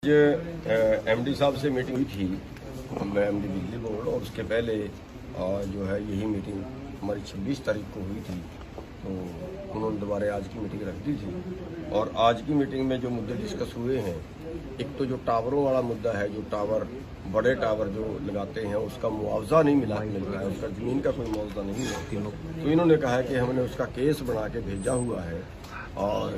MD साहब से meeting हुई थी, एमडी बिजली बोर्ड, और उसके पहले जो है यही मीटिंग हमारी 26 तारीख को हुई थी। तो उन्होंने दोबारा आज की मीटिंग रख दी थी। और आज की मीटिंग में जो मुद्दे डिस्कस हुए हैं, एक तो जो टावरों वाला मुद्दा है, जो टावर बड़े टावर जो लगाते हैं उसका मुआवजा नहीं मिल रहा है, उसका ज़मीन का कोई मुआवजा नहीं है। तो इन्होंने कहा है कि हमने उसका केस बना के भेजा हुआ है और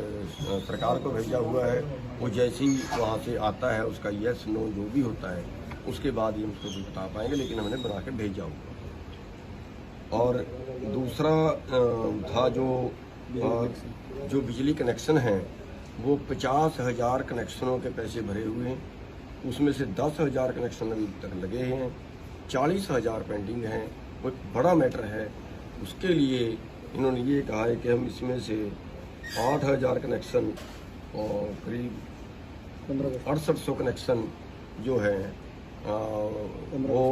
सरकार को भेजा हुआ है। वो जैसे ही वहाँ से आता है उसका यस नो जो भी होता है उसके बाद ही हम उसको बता पाएंगे, लेकिन हमने बना के भेजा हुआ। और दूसरा था जो बिजली कनेक्शन हैं वो 50,000 कनेक्शनों के पैसे भरे हुए हैं, उसमें से 10,000 कनेक्शन अभी तक लगे हैं, 40,000 पेंडिंग हैं। वो एक बड़ा मैटर है। उसके लिए इन्होंने ये कहा है कि हम इसमें से 8,000 कनेक्शन और करीब 6800 कनेक्शन जो है वो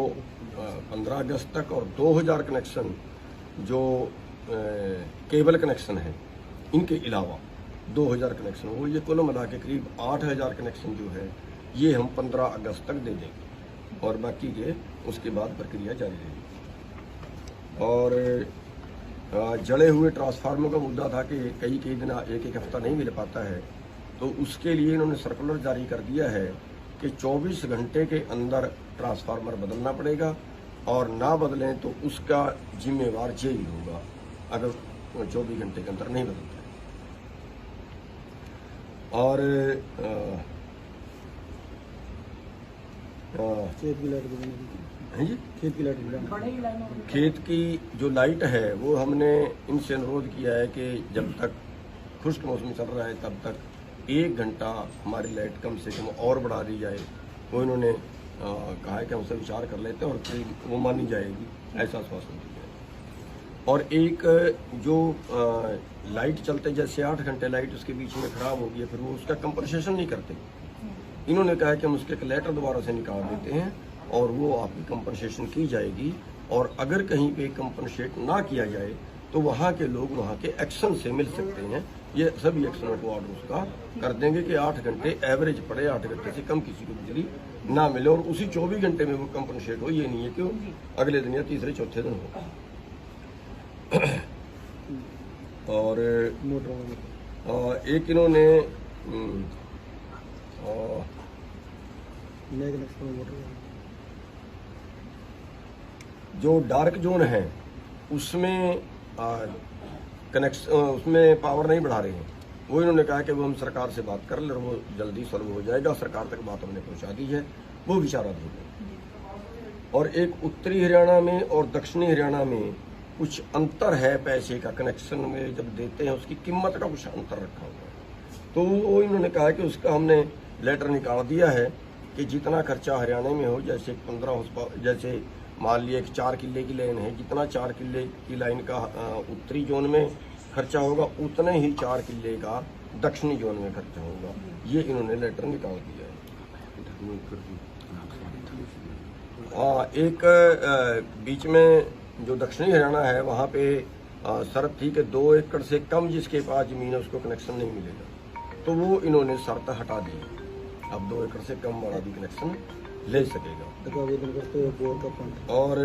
15 अगस्त तक, और 2,000 कनेक्शन जो केबल कनेक्शन है इनके अलावा 2,000 कनेक्शन, वो ये कुल मिला के करीब 8,000 कनेक्शन जो है ये हम 15 अगस्त तक दे देंगे और बाकी के उसके बाद प्रक्रिया जारी रहेगी। और जले हुए ट्रांसफार्मर का मुद्दा था कि कई दिन एक हफ्ता नहीं मिल पाता है, तो उसके लिए इन्होंने सर्कुलर जारी कर दिया है कि 24 घंटे के अंदर ट्रांसफार्मर बदलना पड़ेगा, और ना बदलें तो उसका जिम्मेवार जेई होगा अगर 24 घंटे के अंदर नहीं बदलता है। और खेत की जो लाइट है वो हमने इनसे अनुरोध किया है कि जब तक खुश्क मौसम चल रहा है तब तक 1 घंटा हमारी लाइट कम से कम और बढ़ा दी जाए। वो इन्होंने कहा है कि हमसे विचार कर लेते हैं और वो मानी जाएगी, ऐसा आश्वासन दिया है। और एक जो लाइट चलते जैसे 8 घंटे लाइट उसके बीच में खराब हो गई, फिर वो उसका कंपनसेशन नहीं करते। इन्होंने कहा है कि हम उसके लेटर दोबारा से निकाल देते हैं और वो आपकी कंपनसेशन की जाएगी, और अगर कहीं पे कंपनसेट ना किया जाए तो वहाँ के लोग वहाँ के एक्शन से मिल सकते हैं। ये सभी एक्शनों को ऑर्डर उसका कर देंगे कि 8 घंटे एवरेज पड़े, 8 घंटे से कम किसी को बिजली ना मिले, और उसी 24 घंटे में वो कंपनसेट हो। ये नहीं है कि अगले दिन या तीसरे चौथे दिन हो। और एक इन्होंने जो डार्क जोन है उसमें कनेक्शन उसमें पावर नहीं बढ़ा रहे हैं, वो इन्होंने कहा कि वो हम सरकार से बात कर ले, वो जल्दी सॉल्व हो जाएगा। सरकार तक बात हमने पहुंचा दी है, वो विचाराधीन है। और एक उत्तरी हरियाणा में और दक्षिणी हरियाणा में कुछ अंतर है पैसे का, कनेक्शन में जब देते हैं उसकी कीमत का कुछ अंतर रखा हुआ है। तो वो इन्होंने कहा कि उसका हमने लेटर निकाल दिया है कि जितना खर्चा हरियाणा में हो, जैसे 15 हॉर्स, जैसे मान लिया एक 4 किले की लाइन है, जितना 4 किले की लाइन का उत्तरी जोन में खर्चा होगा उतने ही 4 किले का दक्षिणी जोन में खर्चा होगा। ये इन्होंने लेटर निकाल दिया है। एक बीच में जो दक्षिणी हरियाणा है वहाँ पे शर्त थी कि 2 एकड़ से कम जिसके पास जमीन है उसको कनेक्शन नहीं मिलेगा, तो वो इन्होंने शर्त हटा दी। अब 2 एकड़ से कम वाला भी कनेक्शन ले सकेगा। और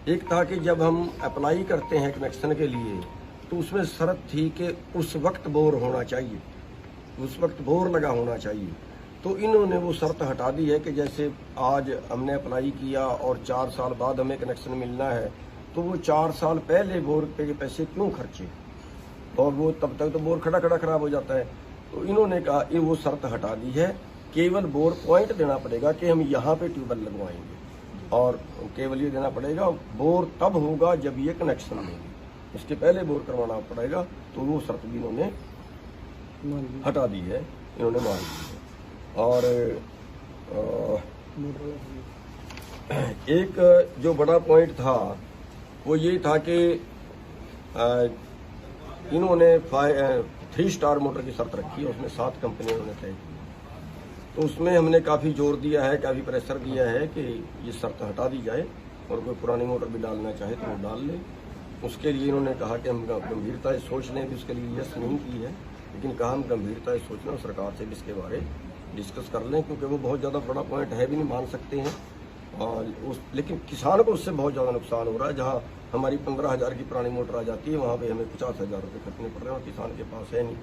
एक था कि जब हम अप्लाई करते हैं कनेक्शन के लिए तो उसमें शर्त थी कि उस वक्त बोर होना चाहिए, उस वक्त बोर लगा होना चाहिए। तो इन्होंने वो शर्त हटा दी है कि जैसे आज हमने अप्लाई किया और 4 साल बाद हमें कनेक्शन मिलना है, तो वो 4 साल पहले बोर पे पैसे क्यों खर्चे, और वो तब तक तो बोर खड़ा खराब हो जाता है। तो इन्होंने कहा ये वो शर्त हटा दी है, केवल बोर पॉइंट देना पड़ेगा कि हम यहाँ पे ट्यूबवेल लगवाएंगे, और केवल ये देना पड़ेगा। बोर तब होगा जब ये कनेक्शन लेंगे, उसके पहले बोर करवाना पड़ेगा। तो वो शर्त भी इन्होंने हटा दी है, इन्होंने मान दी है। और एक जो बड़ा पॉइंट था वो ये था कि इन्होंने 3 स्टार मोटर की शर्त रखी है, उसमें 7 कंपनियों ने तय की। तो उसमें हमने काफ़ी जोर दिया है, काफ़ी प्रेशर दिया है कि ये शर्त हटा दी जाए, और कोई पुरानी मोटर भी डालना चाहे तो वो डाल ले। उसके लिए इन्होंने कहा कि हम गंभीरता से सोच लें, भी उसके लिए यस नहीं की है, लेकिन कहा हम गंभीरता से सोचना, सरकार से भी इसके बारे डिस्कस कर लें, क्योंकि वो बहुत ज़्यादा बड़ा पॉइंट है भी नहीं, मान सकते हैं। और लेकिन किसान को उससे बहुत ज़्यादा नुकसान हो रहा है। जहाँ हमारी 15,000 की पुरानी मोटर आ जाती है, वहाँ पे हमें 50,000 रुपये खर्चने पड़ रहे हैं और किसान के पास है नहीं।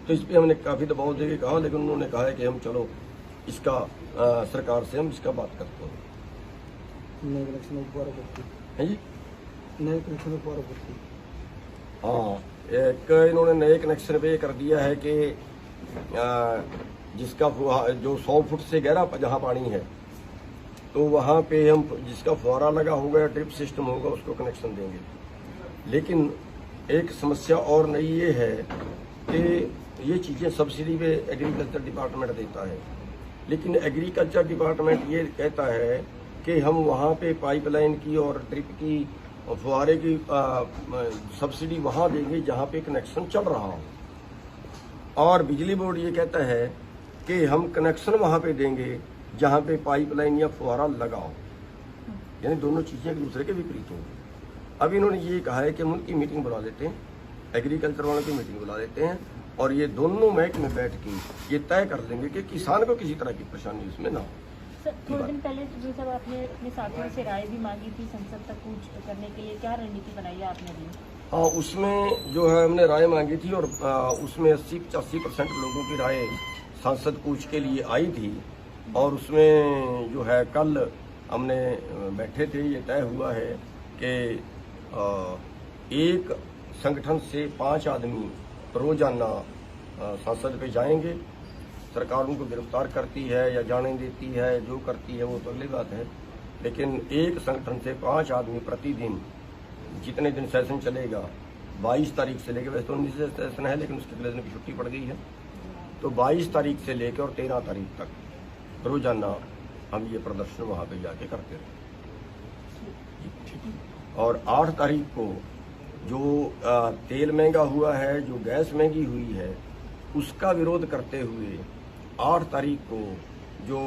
तो इस पर हमने काफ़ी दबाव देके कहा, लेकिन उन्होंने कहा है कि हम चलो इसका सरकार से हम इसका बात करते हैं। नए कनेक्शन उपवार है जी, नए कनेक्शन उपवार हाँ, एक इन्होंने नए कनेक्शन पे कर दिया है कि जिसका जो 100 फुट से गहरा जहाँ पानी है, तो वहाँ पे हम जिसका फुहारा लगा होगा या ड्रिप सिस्टम होगा उसको कनेक्शन देंगे। लेकिन एक समस्या और नई ये है कि ये चीज़ें सब्सिडी पे एग्रीकल्चर डिपार्टमेंट देता है, लेकिन एग्रीकल्चर डिपार्टमेंट ये कहता है कि हम वहाँ पे पाइपलाइन की और ड्रिप की और फुहारे की सब्सिडी वहाँ देंगे जहाँ पे कनेक्शन चल रहा हो, और बिजली बोर्ड ये कहता है कि हम कनेक्शन वहाँ पे देंगे जहाँ पे पाइपलाइन या फुहारा लगा हो। यानी दोनों चीज़ें एक दूसरे के विपरीत होंगी। अब इन्होंने ये कहा है कि हम उनकी मीटिंग बुला लेते हैं, एग्रीकल्चर वालों की मीटिंग बुला लेते हैं, और ये दोनों महकमे बैठ के ये तय कर लेंगे कि किसान को किसी तरह की परेशानी इसमें ना हो। सर, थोड़े दिन पहले जो सब आपने अपने साथियों से राय भी मांगी थी संसद तक कूच करने के लिए, क्या रणनीति बनाई है आपने भी? हाँ, उसमें जो है हमने राय मांगी थी, और उसमें 80-85% लोगों की राय सांसद कूच के लिए आई थी। और उसमें जो है कल हमने बैठे थे, ये तय हुआ है कि एक संगठन से 5 आदमी रोजाना संसद पे जाएंगे। सरकार उनको गिरफ्तार करती है या जाने देती है, जो करती है वो तो अगली बात है, लेकिन एक संगठन से 5 आदमी प्रतिदिन, जितने दिन सेशन चलेगा, 22 तारीख से लेकर, वैसे तो 19 से सेशन है लेकिन उसके अगले दिन की छुट्टी पड़ गई है, तो 22 तारीख से लेकर और 13 तारीख तक रोजाना हम ये प्रदर्शन वहाँ पे जाके करते रहे। और 8 तारीख को जो तेल महंगा हुआ है, जो गैस महंगी हुई है, उसका विरोध करते हुए 8 तारीख को जो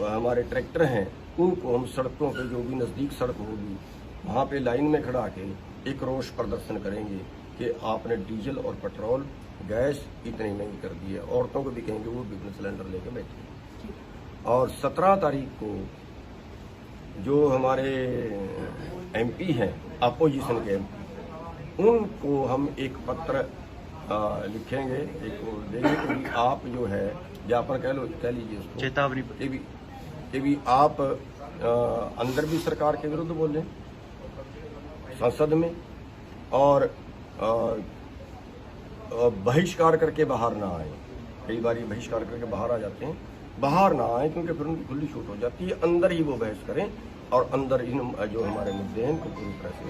हमारे ट्रैक्टर हैं उनको हम सड़कों पे, जो भी नज़दीक सड़क होगी वहाँ पे लाइन में खड़ा के एक रोष प्रदर्शन करेंगे कि आपने डीजल और पेट्रोल गैस इतनी महंगी कर दी है। औरतों को भी कहेंगे वो बिजनेस सिलेंडर लेके बैठे। और 17 तारीख को जो हमारे एमपी हैं, अपोजिशन के एमपी, उनको हम एक पत्र लिखेंगे, एक देंगे कि आप जो है ज्ञापन कह लीजिए उसको, चेतावनी कि भी आप अंदर भी सरकार के विरुद्ध बोलें संसद में, और बहिष्कार करके बाहर ना आए। कई बार ये बहिष्कार करके बाहर आ जाते हैं, बाहर ना आए क्योंकि फिर उनकी खुली छूट हो जाती है। अंदर ही वो बहस करें और अंदर इन जो हमारे मुद्दे हैं उनको पूरी तरह से।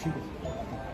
ठीक है।